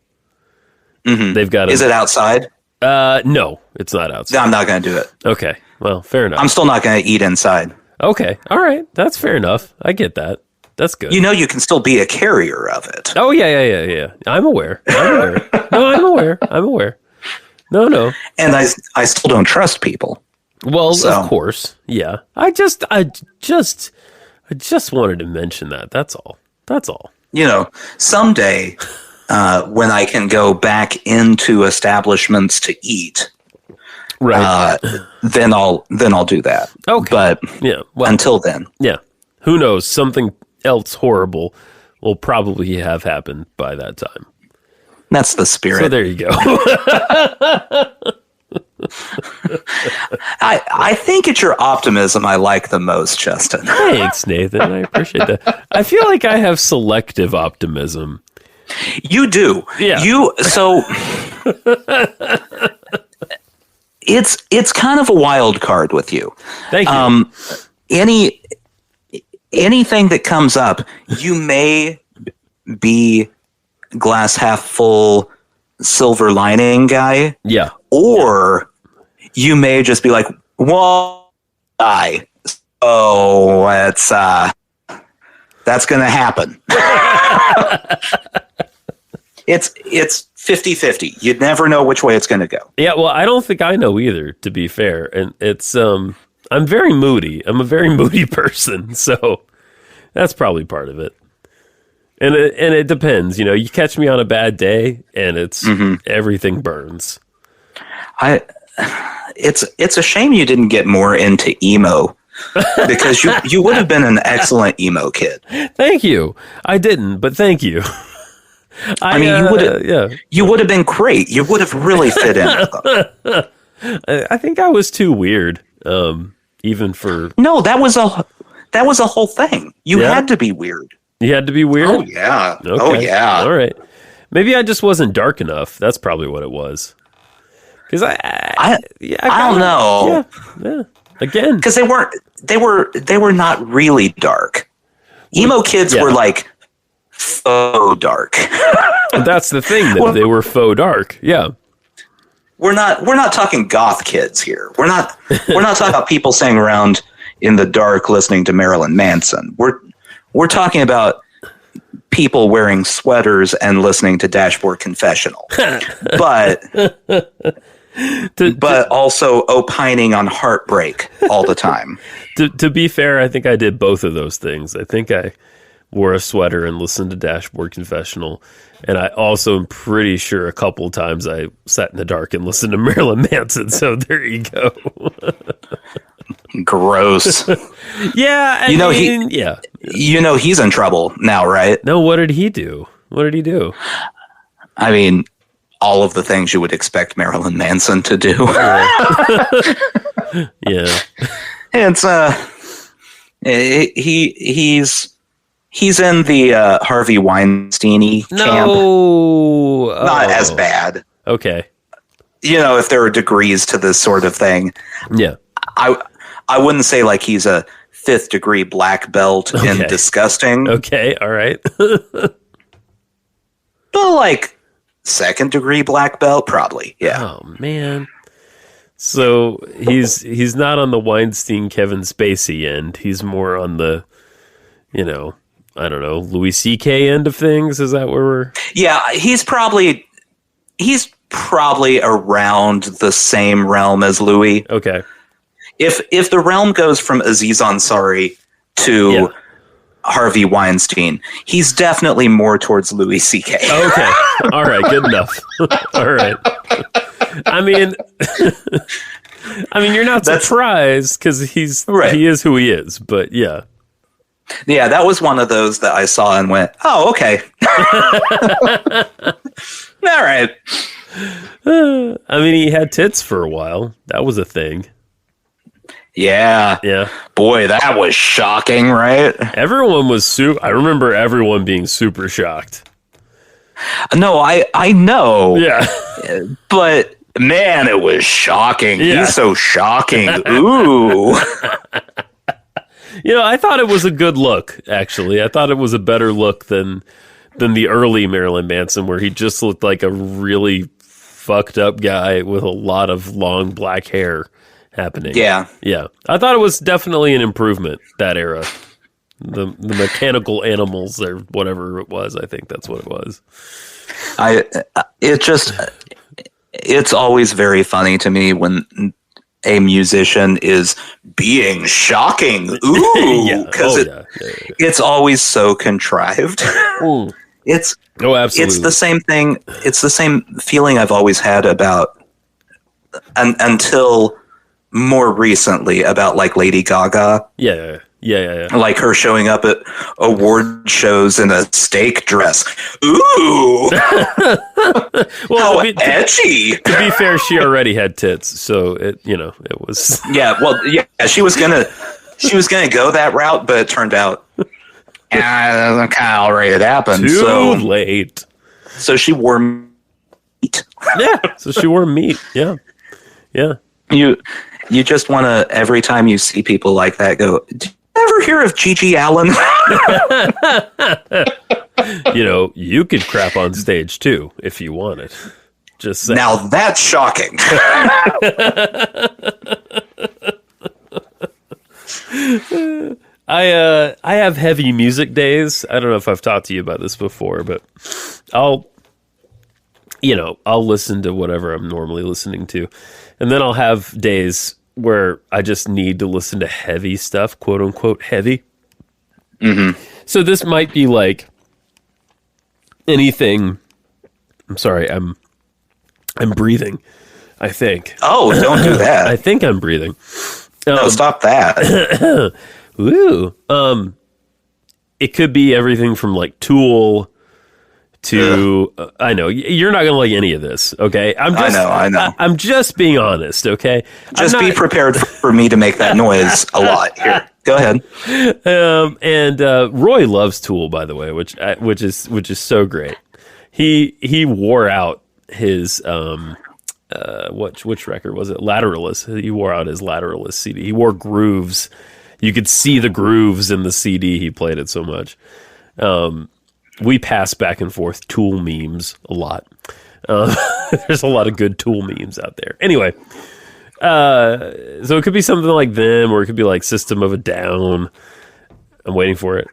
Mm-hmm. They've got. Is it outside? No, it's not outside. I'm not going to do it. Okay, well, fair enough. I'm still not going to eat inside. Okay, all right, that's fair enough. I get that. That's good. You can still be a carrier of it. Oh yeah. I'm aware. No, I'm aware. No. And I still don't trust people. Well, of course. Yeah. I just wanted to mention that. That's all. Someday when I can go back into establishments to eat, right. Then I'll do that. Okay. But until then. Yeah. Who knows? Something else horrible will probably have happened by that time. That's the spirit. So there you go. I think it's your optimism I like the most, Justin. Thanks, Nathan. I appreciate that. I feel like I have selective optimism. You do. Yeah. it's kind of a wild card with you. Thank you. Anything that comes up, you may be glass half full, silver lining guy. Yeah. Or you may just be like, well, that's going to happen. It's 50-50. You'd never know which way it's going to go. Yeah, well, I don't think I know either, to be fair. And it's I'm very moody. I'm a very moody person, so that's probably part of it. And it depends. You know, you catch me on a bad day, and it's everything burns. It's a shame you didn't get more into emo, because you would have been an excellent emo kid. Thank you. I didn't, but thank you. I mean, you would have been great. You would have really fit in with them. I think I was too weird, even for... No, that was a whole thing. You had to be weird. You had to be weird? Oh, yeah. Okay. Oh, yeah. All right. Maybe I just wasn't dark enough. That's probably what it was. Because I don't know. Yeah. Again, because they were not really dark. Emo kids were like faux dark. That's the thing, that they were faux dark. Yeah. We're not talking goth kids here. We're not talking about people sitting around in the dark listening to Marilyn Manson. We're talking about people wearing sweaters and listening to Dashboard Confessional. but also opining on heartbreak all the time. To be fair, I think I did both of those things. I think I wore a sweater and listened to Dashboard Confessional. And I also am pretty sure a couple of times I sat in the dark and listened to Marilyn Manson. So there you go. Gross. Yeah. He's in trouble now, right? No, what did he do? I mean, all of the things you would expect Marilyn Manson to do. Yeah. It's he's in the Harvey Weinstein-y camp. No. Not as bad. Okay. You know, if there are degrees to this sort of thing. Yeah. I wouldn't say like he's a 5th degree black belt in disgusting. Okay, all right. But like 2nd degree black belt, probably. Yeah. Oh man. So he's not on the Weinstein Kevin Spacey end. He's more on the, I don't know, Louis C.K. end of things. Is that where we're? Yeah, he's probably around the same realm as Louis. Okay. If the realm goes from Aziz Ansari to Harvey Weinstein, he's definitely more towards Louis C.K. Okay. All right. Good enough. All right. I mean, you're not surprised because he is who he is, but yeah. Yeah, that was one of those that I saw and went, oh, okay. All right. I mean, he had tits for a while. That was a thing. Yeah. Yeah. Boy, that was shocking, right? Everyone was I remember everyone being super shocked. No, I know. Yeah. But man, it was shocking. Yeah. He's so shocking. Ooh. I thought it was a good look, actually. I thought it was a better look than the early Marilyn Manson, where he just looked like a really fucked up guy with a lot of long black hair happening. Yeah. Yeah. I thought it was definitely an improvement, that era. The mechanical animals or whatever it was. I think that's what it was. It's always very funny to me when a musician is being shocking. Ooh, because it's always so contrived. It's absolutely. It's the same thing. It's the same feeling I've always had about until more recently about like Lady Gaga. Yeah. Like her showing up at award shows in a steak dress. Ooh. Well, how edgy. To be fair, she already had tits, so it was. Yeah, well, yeah, she was gonna go that route, but it turned out kind of already happened. Too late. So she wore meat. Yeah. So she wore meat. Yeah. Yeah. You just want to, every time you see people like that, go, did you ever hear of Gigi Allen? You could crap on stage too if you wanted. Just saying. Now that's shocking. I have heavy music days. I don't know if I've talked to you about this before, but I'll listen to whatever I'm normally listening to. And then I'll have days where I just need to listen to heavy stuff, quote unquote heavy. Mm-hmm. So this might be like anything. I'm sorry, I'm breathing, I think. Oh, don't do that. I think I'm breathing. No, stop that. Woo. It could be everything from like Tool to I know you're not gonna like any of this, okay? I know. I'm just being honest, okay? Just be prepared for me to make that noise a lot. Here, go ahead. And Roy loves Tool, by the way, which is so great. He wore out his which record was it? Lateralist. He wore out his Lateralist CD. He wore grooves. You could see the grooves in the CD. He played it so much. We pass back and forth Tool memes a lot. There's a lot of good Tool memes out there. Anyway, so it could be something like them, or it could be like System of a Down. I'm waiting for it.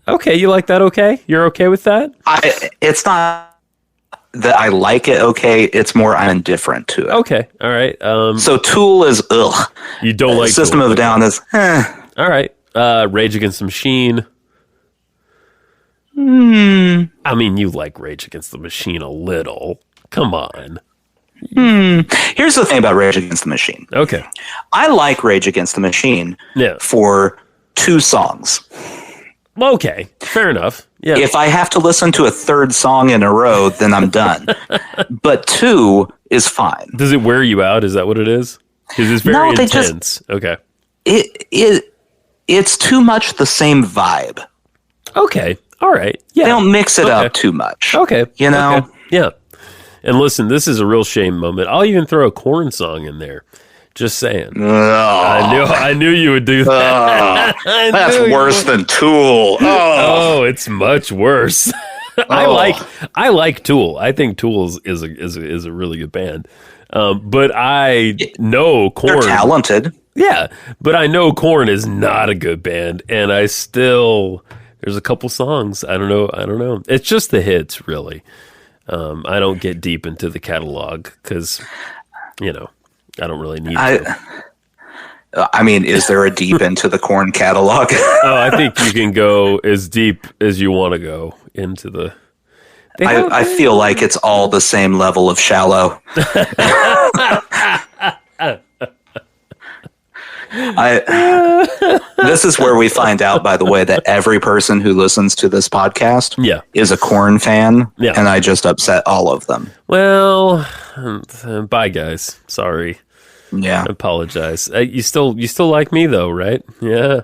Okay, you like that? Okay, you're okay with that? It's not that I like it. Okay, it's more I'm indifferent to it. Okay, all right. So Tool is ugh. You don't like System Tool. of a Down is All right. Rage Against the Machine. I mean, you like Rage Against the Machine a little. Come on. Here's the thing about Rage Against the Machine. Okay. I like Rage Against the Machine for 2 songs. Okay, fair enough. Yeah. If I have to listen to a third song in a row, then I'm done. But 2 is fine. Does it wear you out? Is that what it is? Because it's very intense. Okay. It's too much the same vibe. Okay. All right. Yeah. They don't mix it up too much. Okay. You know? Okay. Yeah. And listen, this is a real shame moment. I'll even throw a Korn song in there. Just saying. I knew you would do that. That's worse than Tool. Oh, it's much worse. I like Tool. I think Tool is a really good band. But I know Korn. They're talented. Yeah, but I know Korn is not a good band, and there's a couple songs. I don't know. It's just the hits, really. I don't get deep into the catalog because, I don't really need to. I mean, is there a deep into the Korn catalog? I think you can go as deep as you want to go into the... I feel like it's all the same level of shallow. This is where we find out, by the way, that every person who listens to this podcast is a Korn fan, and I just upset all of them. Well, bye, guys. Sorry. Yeah, I apologize. You still like me though, right? Yeah.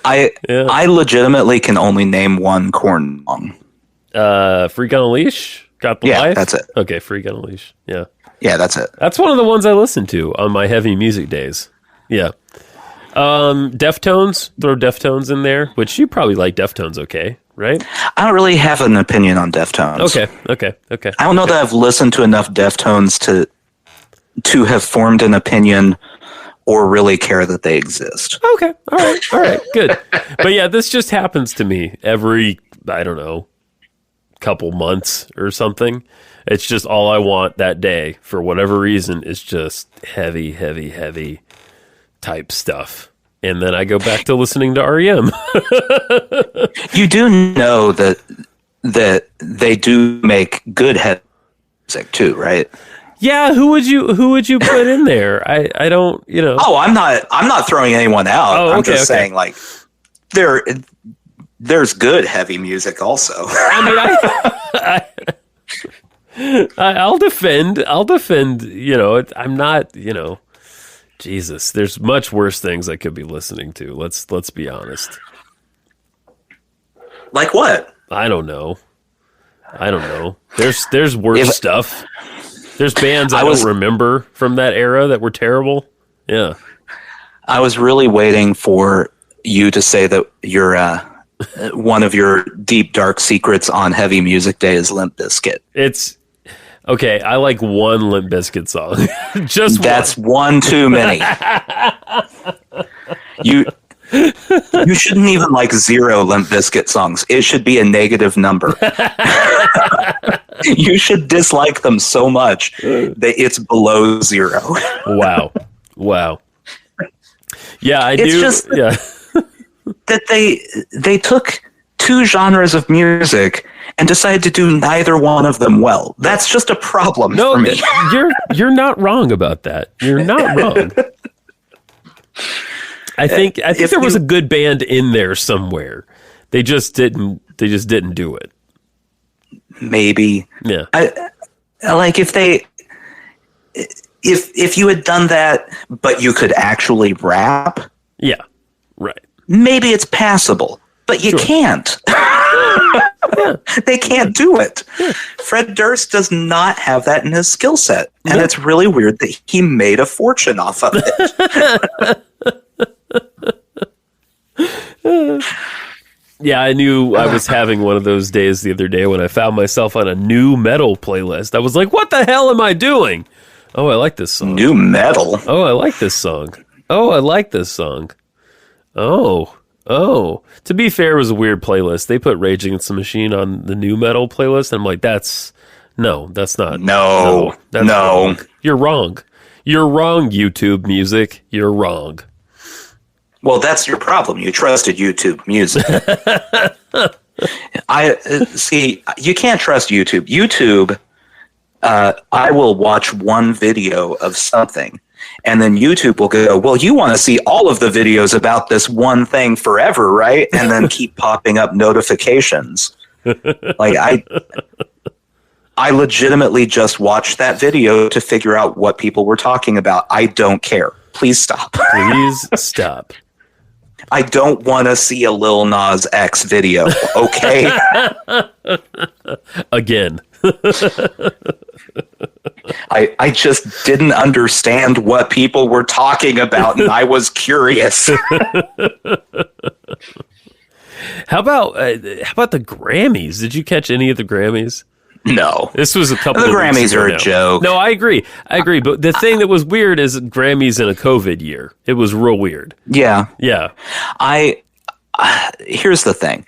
I legitimately can only name one Korn song. Freak on a Leash. Got the Life. That's it. Okay, Freak on a Leash. Yeah. Yeah, that's it. That's one of the ones I listen to on my heavy music days. Yeah. Deftones. Throw Deftones in there, which you probably like Deftones, okay, right? I don't really have an opinion on Deftones. Okay. I don't know that I've listened to enough Deftones to have formed an opinion or really care that they exist. Okay. All right. Good. But yeah, this just happens to me every, I don't know, couple months or something. It's just all I want that day for whatever reason is just heavy type stuff. And then I go back to listening to REM. You do know that they do make good heavy music too, right? Yeah, who would you put in there? I don't, Oh, I'm not throwing anyone out. I'm just saying like there's good heavy music also. I mean, I'll defend, I'm not, Jesus, there's much worse things I could be listening to. Let's be honest. Like what? I don't know. There's worse stuff. There's bands I don't remember from that era that were terrible. Yeah. I was really waiting for you to say that your one of your deep, dark secrets on Heavy Music Day is Limp Bizkit. It's okay. I like one Limp Bizkit song. Just that's one too many. You shouldn't even like 0 Limp Bizkit songs. It should be a negative number. You should dislike them so much that it's below 0. Wow. Yeah, I it's do. Just yeah, that they took 2 genres of music and decided to do neither one of them well. That's just a problem for me. You're not wrong about that. You're not wrong. I think there was a good band in there somewhere. They just didn't do it. Maybe. Yeah. Like if you had done that, but you could actually rap. Yeah. Right. Maybe it's passable, but you can't. They can't do it. Yeah. Fred Durst does not have that in his skill set, and it's really weird that he made a fortune off of it. Yeah, I knew I was having one of those days the other day when I found myself on a new metal playlist. I was like, what the hell am I doing? Oh, I like this song. New metal? Oh, I like this song. Oh, I like this song. Oh. To be fair, it was a weird playlist. They put Rage Against the Machine on the new metal playlist, and I'm like, that's not. No. Wrong. You're wrong. You're wrong, YouTube music. You're wrong. Well, that's your problem. You trusted YouTube Music. I see. You can't trust YouTube. YouTube. I will watch one video of something, and then YouTube will go, well, you want to see all of the videos about this one thing forever, right? And then keep popping up notifications. Like I legitimately just watched that video to figure out what people were talking about. I don't care. Please stop. Please stop. I don't want to see a Lil Nas X video, okay? Again. I just didn't understand what people were talking about, and I was curious. How about the Grammys? Did you catch any of the Grammys? No. This was a couple of weeks Grammys ago are now. a joke. No, I agree. But the thing that was weird is Grammys in a COVID year. It was real weird. Yeah. Yeah. Here's the thing.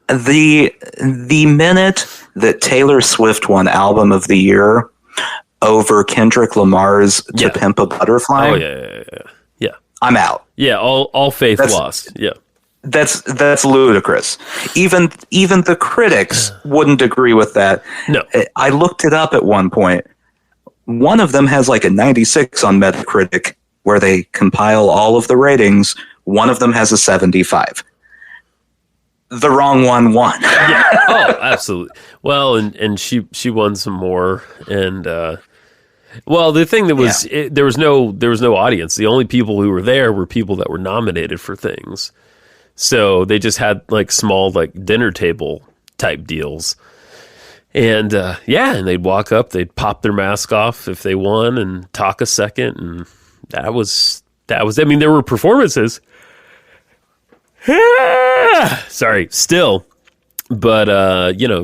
The minute that Taylor Swift won Album of the Year over Kendrick Lamar's To Pimp a Butterfly. Oh, yeah. I'm out. Yeah, all faith lost. Yeah. That's ludicrous. Even the critics wouldn't agree with that. No. I looked it up at one point. One of them has like a 96 on Metacritic where they compile all of the ratings. One of them has a 75. The wrong one won. Yeah. Oh, absolutely. Well, and she won some more, and well, the thing that was there was no audience. The only people who were there were people that were nominated for things. So they just had like small like dinner table type deals. And and they'd walk up, they'd pop their mask off if they won and talk a second, and that was I mean, there were performances. Sorry, still. But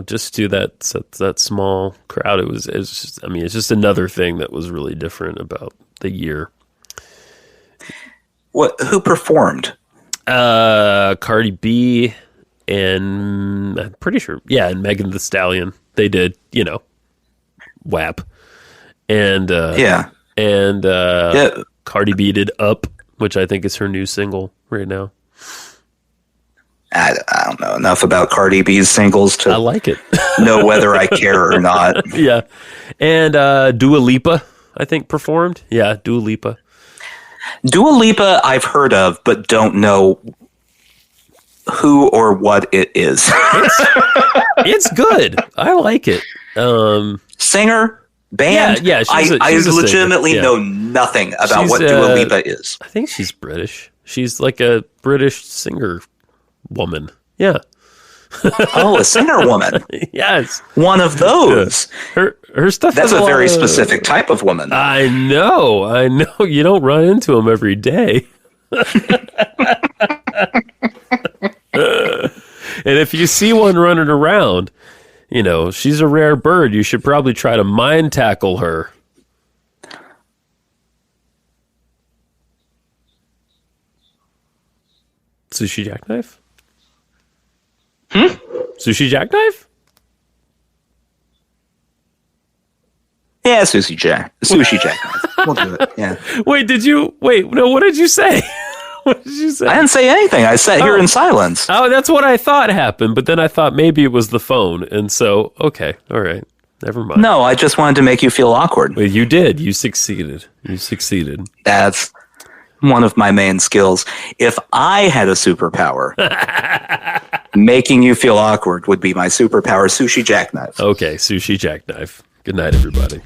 just to that small crowd, it's just, I mean, it's just another thing that was really different about the year. Who performed? Cardi B and I'm pretty sure, and Megan Thee Stallion. They did, WAP. And Cardi B did Up, which I think is her new single right now. I don't know enough about Cardi B's singles to I like it. know whether I care or not. Yeah. And Dua Lipa, I think, performed. Yeah, Dua Lipa. Dua Lipa I've heard of, but don't know who or what it is. It's good. I like it. Singer? Band? Yeah, I legitimately know nothing about what Dua Lipa is. I think she's British. She's like a British singer woman. Yeah. Oh, a singer woman. Yes. One of those. Her stuff That's has a very lot of- specific type of woman. I know. You don't run into them every day. And if you see one running around, she's a rare bird. You should probably try to mind tackle her. Sushi jackknife? Sushi jackknife? Yeah, sushi jackknife. We'll do it. Yeah. What did you say? What did you say? I didn't say anything. I sat here in silence. Oh, that's what I thought happened, but then I thought maybe it was the phone, and so, okay, all right, never mind. No, I just wanted to make you feel awkward. Well, you did. You succeeded. That's one of my main skills. If I had a superpower, making you feel awkward would be my superpower. Sushi jackknife. Okay, sushi jackknife. Good night, everybody.